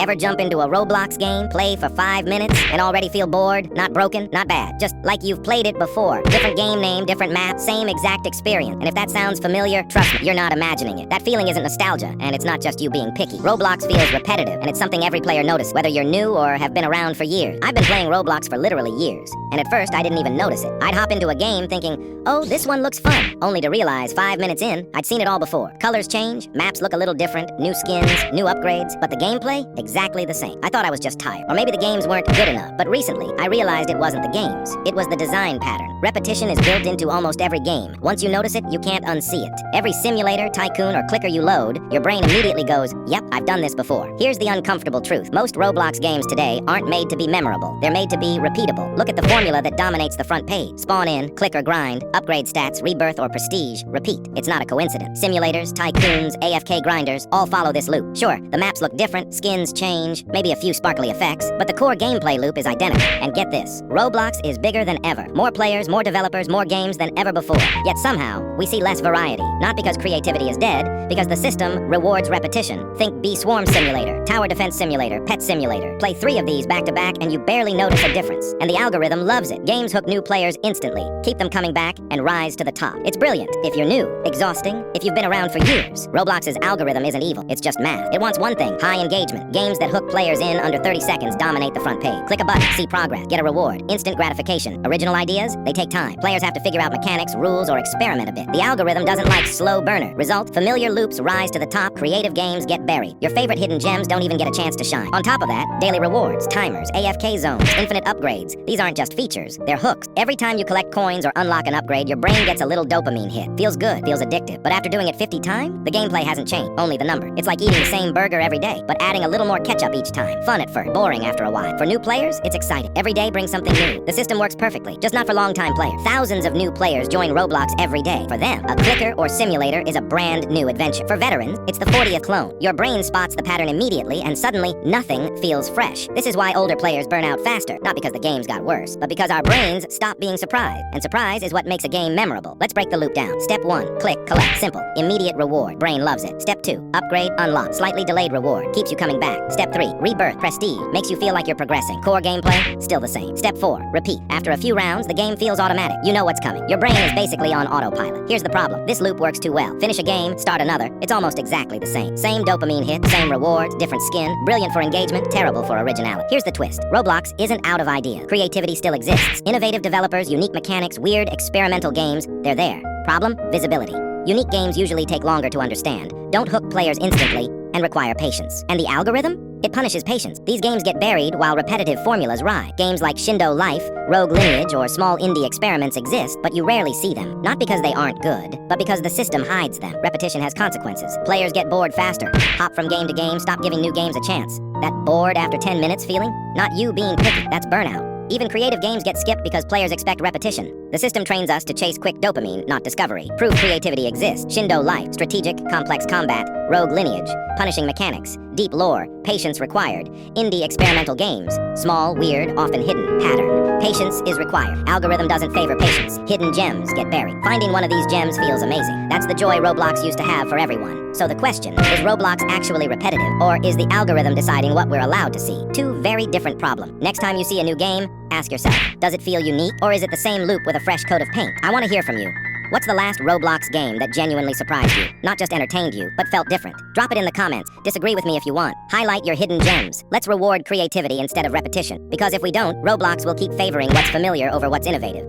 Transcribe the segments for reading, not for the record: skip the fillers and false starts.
Ever jump into a Roblox game, play for 5 minutes, and already feel bored? Not broken, not bad. Just like you've played it before. Different game name, different map, same exact experience. And if that sounds familiar, trust me, you're not imagining it. That feeling isn't nostalgia, and it's not just you being picky. Roblox feels repetitive, and it's something every player notices, whether you're new or have been around for years. I've been playing Roblox for literally years, and at first I didn't even notice it. I'd hop into a game thinking, oh, this one looks fun, only to realize 5 minutes in, I'd seen it all before. Colors change, maps look a little different, new skins, new upgrades, but the gameplay, exactly the same. I thought I was just tired, or maybe the games weren't good enough, but recently, I realized it wasn't the games. It was the design pattern. Repetition is built into almost every game. Once you notice it, you can't unsee it. Every simulator, tycoon, or clicker you load, your brain immediately goes, yep, I've done this before. Here's the uncomfortable truth. Most Roblox games today aren't made to be memorable. They're made to be repeatable. Look at the formula that dominates the front page. Spawn in, click or grind, upgrade stats, rebirth or prestige, repeat. It's not a coincidence. Simulators, tycoons, AFK grinders, all follow this loop. Sure, the maps look different, skins change, maybe a few sparkly effects, but the core gameplay loop is identical. And get this, Roblox is bigger than ever. More players, more developers, more games than ever before. Yet somehow, we see less variety. Not because creativity is dead, because the system rewards repetition. Think Bee Swarm Simulator, Tower Defense Simulator, Pet Simulator. Play 3 of these back to back and you barely notice a difference. And the algorithm loves it. Games hook new players instantly, keep them coming back, and rise to the top. It's brilliant if you're new, exhausting if you've been around for years. Roblox's algorithm isn't evil, it's just math. It wants one thing, high engagement. Games that hook players in under 30 seconds dominate the front page. Click a button, see progress, get a reward, instant gratification. Original ideas, they take time. Players have to figure out mechanics, rules, or experiment a bit. The algorithm doesn't like slow burner. Result, familiar loops rise to the top, creative games get buried. Your favorite hidden gems don't even get a chance to shine. On top of that, daily rewards, timers, AFK zones, infinite upgrades. These aren't just features, they're hooks. Every time you collect coins or unlock an upgrade, your brain gets a little dopamine hit. Feels good, feels addictive. But after doing it 50 times, the gameplay hasn't changed, only the number. It's like eating the same burger every day, but adding a little more ketchup each time. Fun at first, boring after a while. For new players, it's exciting. Every day brings something new. The system works perfectly, just not for long-time players. Thousands of new players join Roblox every day. For them, a clicker or simulator is a brand new adventure. For veterans, it's the 40th clone. Your brain spots the pattern immediately, and suddenly, nothing feels fresh. This is why older players burn out faster. Not because the games got worse, but because our brains stop being surprised. And surprise is what makes a game memorable. Let's break the loop down. Step 1, click, collect. Simple. Immediate reward. Brain loves it. Step 2, upgrade, unlock. Slightly delayed reward. Keeps you coming back. Step 3, rebirth, prestige. Makes you feel like you're progressing. Core gameplay, still the same. Step 4, repeat. After a few rounds, the game feels automatic. You know what's coming. Your brain is basically on autopilot. Here's the problem. This loop works too well. Finish a game, start another. It's almost exactly the same. Same dopamine hit, same rewards, different skin. Brilliant for engagement, terrible for originality. Here's the twist. Roblox isn't out of ideas. Creativity still exists. Innovative developers, unique mechanics, weird experimental games, they're there. Problem? Visibility. Unique games usually take longer to understand, don't hook players instantly, and require patience. And the algorithm? It punishes patience. These games get buried while repetitive formulas ride. Games like Shindo Life, Rogue Lineage, or small indie experiments exist, but you rarely see them. Not because they aren't good, but because the system hides them. Repetition has consequences. Players get bored faster, hop from game to game, stop giving new games a chance. That bored after 10 minutes feeling? Not you being picky, that's burnout. Even creative games get skipped because players expect repetition. The system trains us to chase quick dopamine, not discovery. Prove creativity exists. Shindo Life, strategic, complex combat, Rogue Lineage, punishing mechanics, deep lore, patience required. Indie experimental games, small, weird, often hidden, pattern. Patience is required. Algorithm doesn't favor patience. Hidden gems get buried. Finding one of these gems feels amazing. That's the joy Roblox used to have for everyone. So the question, is Roblox actually repetitive, or is the algorithm deciding what we're allowed to see? Two very different problems. Next time you see a new game, ask yourself, does it feel unique, or is it the same loop with a fresh coat of paint? I want to hear from you. What's the last Roblox game that genuinely surprised you? Not just entertained you, but felt different? Drop it in the comments. Disagree with me if you want. Highlight your hidden gems. Let's reward creativity instead of repetition. Because if we don't, Roblox will keep favoring what's familiar over what's innovative.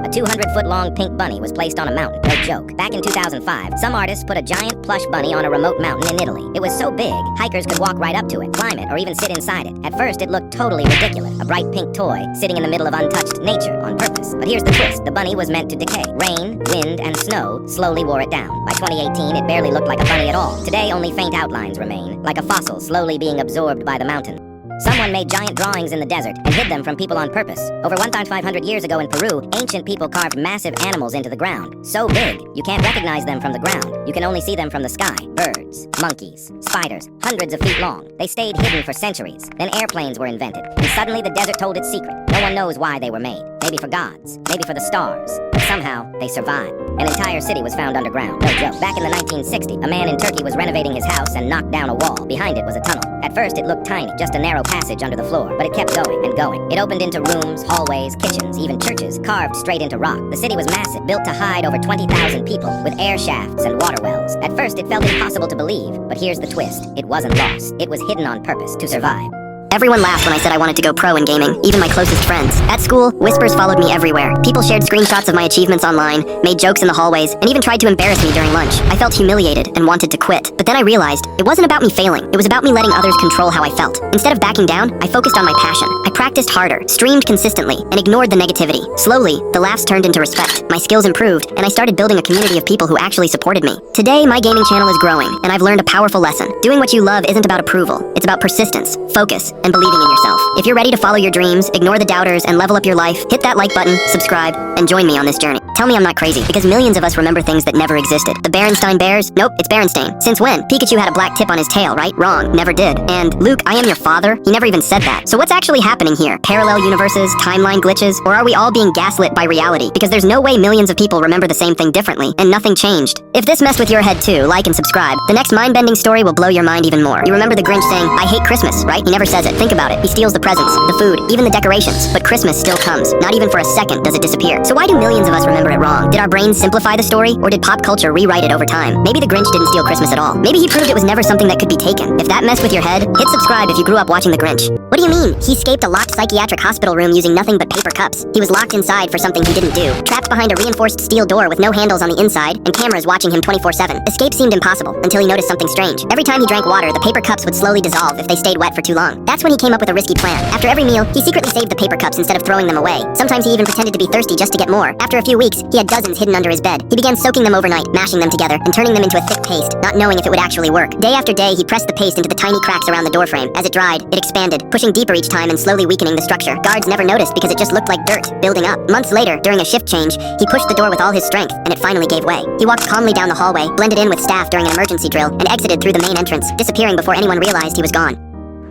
A 200-foot-long pink bunny was placed on a mountain. No joke. Back in 2005, some artists put a giant plush bunny on a remote mountain in Italy. It was so big, hikers could walk right up to it, climb it, or even sit inside it. At first, it looked totally ridiculous. A bright pink toy sitting in the middle of untouched nature on purpose. But here's the twist. The bunny was meant to decay. Rain, wind, and snow slowly wore it down. By 2018, it barely looked like a bunny at all. Today, only faint outlines remain, like a fossil slowly being absorbed by the mountain. Someone made giant drawings in the desert and hid them from people on purpose. Over 1,500 years ago in Peru, ancient people carved massive animals into the ground. So big, you can't recognize them from the ground. You can only see them from the sky. Birds, monkeys, spiders, hundreds of feet long. They stayed hidden for centuries. Then airplanes were invented, and suddenly the desert told its secret. No one knows why they were made. Maybe for gods, maybe for the stars. But somehow, they survived. An entire city was found underground, no joke. Back in the 1960s, a man in Turkey was renovating his house and knocked down a wall. Behind it was a tunnel. At first, it looked tiny, just a narrow passage under the floor, but it kept going and going. It opened into rooms, hallways, kitchens, even churches, carved straight into rock. The city was massive, built to hide over 20,000 people, with air shafts and water wells. At first, it felt impossible to believe, but here's the twist. It wasn't lost. It was hidden on purpose to survive. Everyone laughed when I said I wanted to go pro in gaming, even my closest friends. At school, whispers followed me everywhere. People shared screenshots of my achievements online, made jokes in the hallways, and even tried to embarrass me during lunch. I felt humiliated and wanted to quit. But then I realized it wasn't about me failing. It was about me letting others control how I felt. Instead of backing down, I focused on my passion. I practiced harder, streamed consistently, and ignored the negativity. Slowly, the laughs turned into respect. My skills improved, and I started building a community of people who actually supported me. Today, my gaming channel is growing, and I've learned a powerful lesson. Doing what you love isn't about approval. It's about persistence, focus, and believing in yourself. If you're ready to follow your dreams, ignore the doubters, and level up your life, hit that like button, subscribe, and join me on this journey. Tell me I'm not crazy, because millions of us remember things that never existed. The Berenstain Bears? Nope, it's Berenstain. Since when? Pikachu had a black tip on his tail, right? Wrong, never did. And Luke, I am your father? He never even said that. So what's actually happening here? Parallel universes, timeline glitches, or are we all being gaslit by reality? Because there's no way millions of people remember the same thing differently, and nothing changed. If this messed with your head too, like and subscribe. The next mind-bending story will blow your mind even more. You remember the Grinch saying, "I hate Christmas," right? He never says it. Think about it. He steals the presents, the food, even the decorations. But Christmas still comes. Not even for a second does it disappear. So why do millions of us remember it wrong? Did our brains simplify the story, or did pop culture rewrite it over time? Maybe the Grinch didn't steal Christmas at all. Maybe he proved it was never something that could be taken. If that messed with your head, hit subscribe if you grew up watching the Grinch. What do you mean? He escaped a locked psychiatric hospital room using nothing but paper cups. He was locked inside for something he didn't do, trapped behind a reinforced steel door with no handles on the inside and cameras watching him 24/7. Escape seemed impossible until he noticed something strange. Every time he drank water, the paper cups would slowly dissolve if they stayed wet for too long. That's when he came up with a risky plan. After every meal, he secretly saved the paper cups instead of throwing them away. Sometimes he even pretended to be thirsty just to get more. After a few weeks, he had dozens hidden under his bed. He began soaking them overnight, mashing them together, and turning them into a thick paste, not knowing if it would actually work. Day after day, he pressed the paste into the tiny cracks around the doorframe. As it dried, it expanded, pushing deeper each time and slowly weakening the structure. Guards never noticed because it just looked like dirt, building up. Months later, during a shift change, he pushed the door with all his strength, and it finally gave way. He walked calmly down the hallway, blended in with staff during an emergency drill, and exited through the main entrance, disappearing before anyone realized he was gone.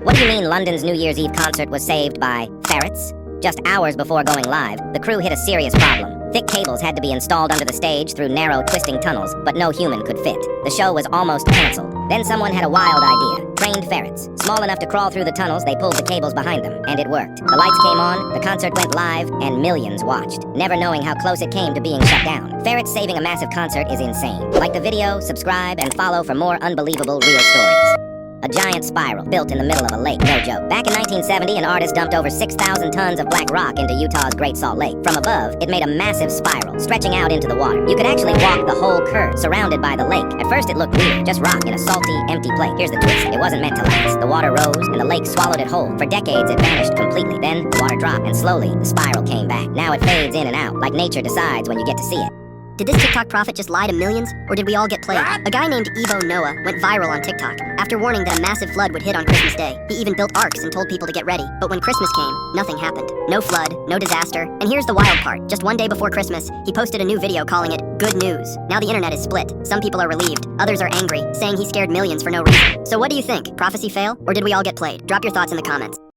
What do you mean London's New Year's Eve concert was saved by ferrets? Just hours before going live, the crew hit a serious problem. Thick cables had to be installed under the stage through narrow, twisting tunnels, but no human could fit. The show was almost canceled. Then someone had a wild idea. Trained ferrets. Small enough to crawl through the tunnels, they pulled the cables behind them, and it worked. The lights came on, the concert went live, and millions watched, never knowing how close it came to being shut down. Ferrets saving a massive concert is insane. Like the video, subscribe, and follow for more unbelievable real stories. A giant spiral built in the middle of a lake, no joke. Back in 1970, an artist dumped over 6,000 tons of black rock into Utah's Great Salt Lake. From above, it made a massive spiral, stretching out into the water. You could actually walk the whole curve, surrounded by the lake. At first it looked weird, just rock in a salty, empty place. Here's the twist. It wasn't meant to last. The water rose, and the lake swallowed it whole. For decades, it vanished completely. Then, the water dropped, and slowly, the spiral came back. Now it fades in and out, like nature decides when you get to see it. Did this TikTok prophet just lie to millions, or did we all get played? A guy named Evo Noah went viral on TikTok after warning that a massive flood would hit on Christmas Day. He even built arks and told people to get ready. But when Christmas came, nothing happened. No flood, no disaster. And here's the wild part. Just one day before Christmas, he posted a new video calling it good news. Now the internet is split. Some people are relieved, others are angry, saying he scared millions for no reason. So what do you think? Prophecy fail, or did we all get played? Drop your thoughts in the comments.